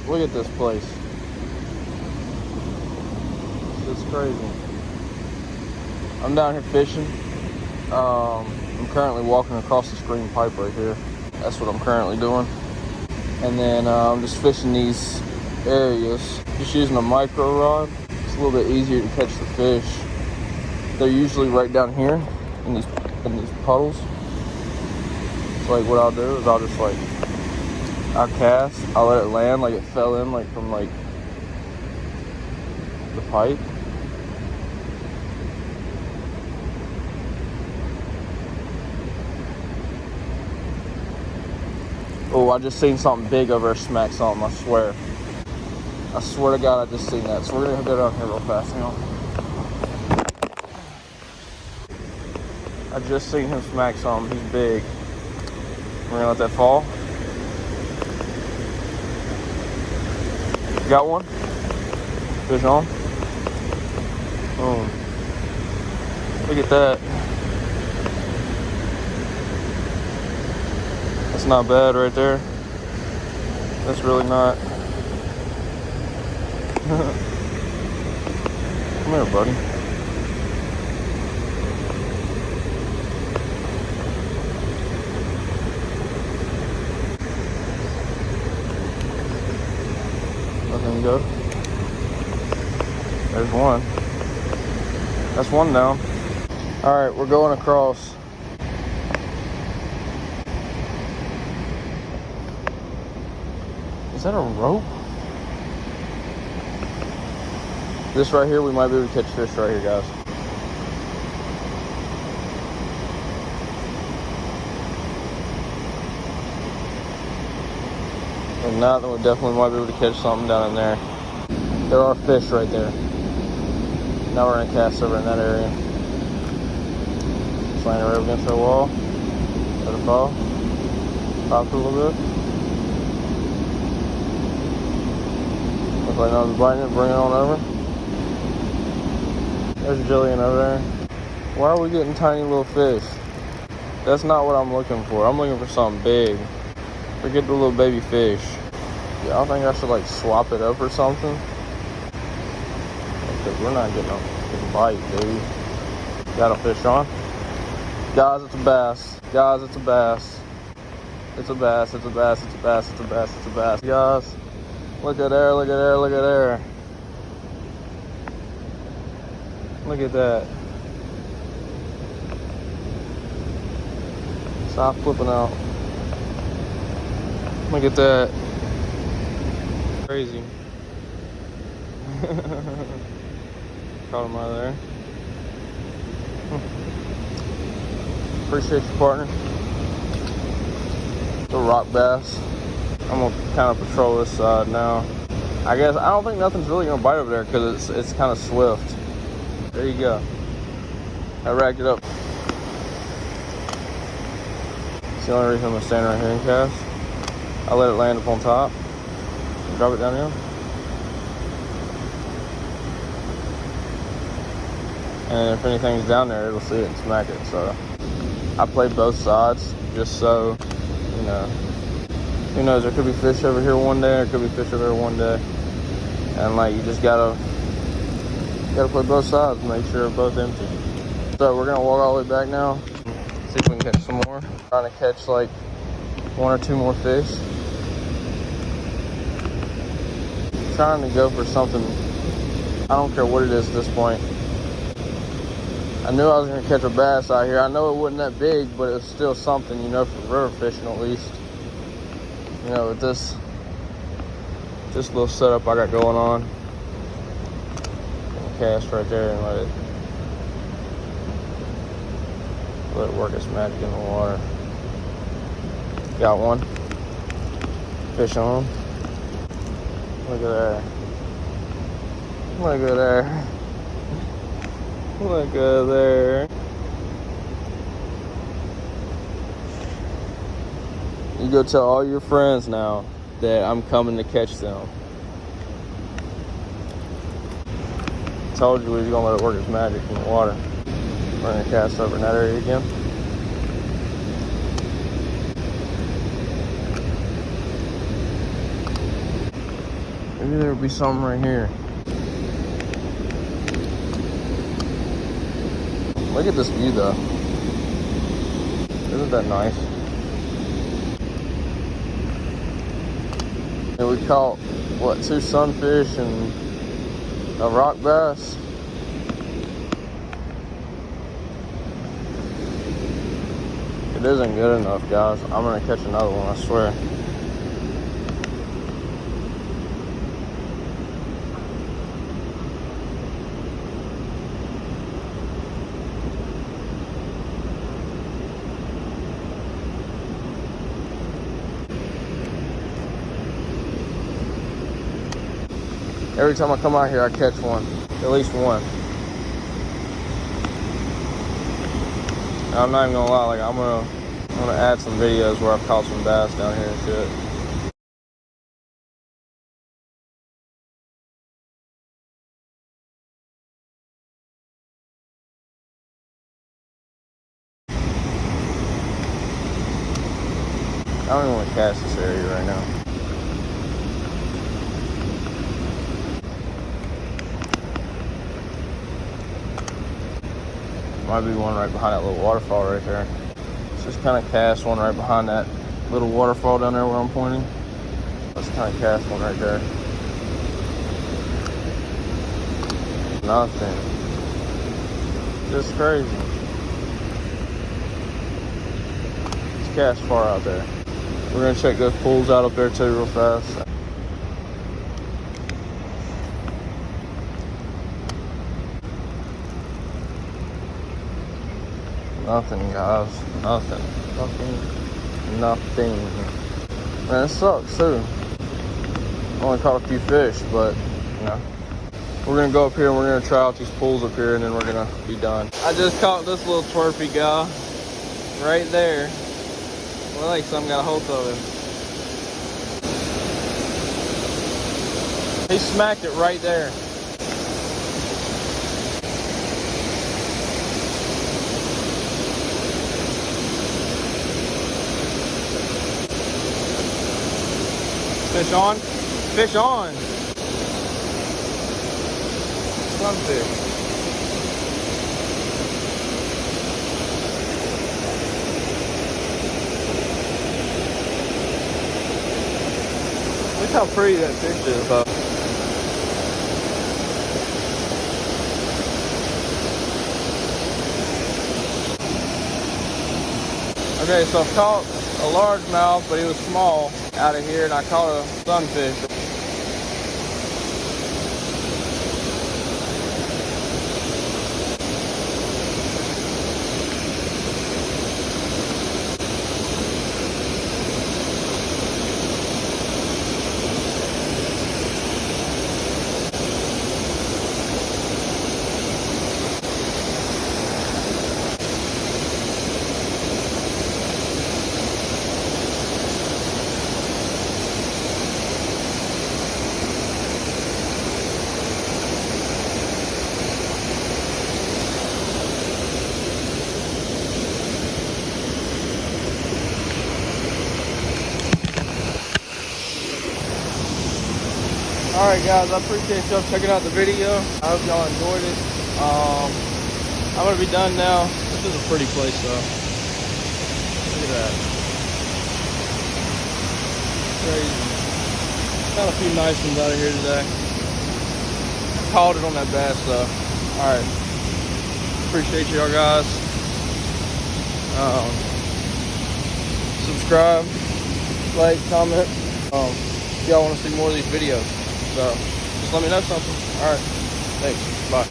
Look at this place. It's crazy. I'm down here fishing. I'm currently walking across the screen pipe right here. That's what I'm currently doing. And then I'm just fishing these areas. Just using a micro rod. It's a little bit easier to catch the fish. They're usually right down here in these puddles. So like what I'll do is I'll just like, I'll cast, I'll let it land like it fell in like from like the pipe. Oh, I just seen something big over there smack something, I swear. I swear to God, I just seen that. So we're gonna go down here real fast, hang on. I just seen him smack something, he's big. We're gonna let that fall. Got one? Fish on? Boom. Look at that. That's not bad right there. That's really not. Come here, buddy. Nothing good. There's one. That's one down. All right, we're going across. Is that a rope? This right here, we might be able to catch fish right here, guys. If not, then we definitely might be able to catch something down in there. There are fish right there. Now we're gonna cast over in that area. Just laying it right against that wall. Let it fall. Pop it a little bit. Looks like no one's biting it, bring it on over. There's Jillian over there. Why are we getting tiny little fish? That's not what I'm looking for. I'm looking for something big. Forget the little baby fish. Yeah, I think I should like swap it up or something. Because we're not getting a bite, dude. Got a fish on. Guys, it's a bass. Guys, it's a bass. It's a bass, it's a bass, it's a bass, it's a bass, it's a bass. Guys, look at there, look at there, look at there. Look at that. Stop flipping out. Look at that. Crazy. Caught him out of there. Appreciate you, partner. The rock bass. I'm gonna kind of patrol this side now. I guess I don't think nothing's really gonna bite over there because it's kind of swift. There you go. I racked it up. It's the only reason I'm gonna stand right here and cast. I let it land up on top. Drop it down here. And if anything's down there, it'll see it and smack it. So I play both sides just so, you know, who knows, there could be fish over here one day, or there could be fish over here one day. And like, you just gotta play both sides, make sure they're both empty. So we're gonna walk all the way back now, see if we can catch some more. Trying to catch like 1 or 2 more fish. Trying to go for something, I don't care what it is at this point. I knew I was gonna catch a bass out here. I know it wasn't that big, but it's still something, you know, for river fishing at least. You know, with this little setup I got going on. Cast right there and let it work its magic in the water. Got one. Fish on. Look at there. Look at there. Look at there. You go tell all your friends now that I'm coming to catch them. Told you we was gonna let it work its magic in the water. We're gonna cast over in that area again. Maybe there'll be something right here. Look at this view though. Isn't that nice? And we caught, what, 2 sunfish and a rock bass. It isn't good enough, guys. I'm gonna catch another one, I swear. Every time I come out here, I catch one, at least one. I'm not even gonna lie, like I'm gonna add some videos where I've caught some bass down here and shit. I don't even want to cast this area right now. Might be one right behind that little waterfall right there. Let's just kind of cast one right behind that little waterfall down there where I'm pointing. Let's kind of cast one right there. Nothing. Just crazy. Let's cast far out there. We're gonna check those pools out up there too real fast. Nothing, guys. Nothing. Fucking nothing. Man, it sucks too. Only caught a few fish, but you know. We're gonna go up here and we're gonna try out these pools up here and then we're gonna be done. I just caught this little twerpy guy right there. Well, like something got a hold of him. He smacked it right there. Fish on. Fish on. Sunfish. Look how pretty that fish is, though. Okay, so I've caught a largemouth, but he was small out of here, and I caught a sunfish. Alright guys, I appreciate y'all checking out the video. I hope y'all enjoyed it. I'm gonna be done now. This is a pretty place though. Look at that. Crazy. Got a few nice ones out of here today. Called it on that bass though. Alright. Appreciate y'all guys. Subscribe, like, comment. If y'all want to see more of these videos. So just let me know something. All right. Thanks. Bye.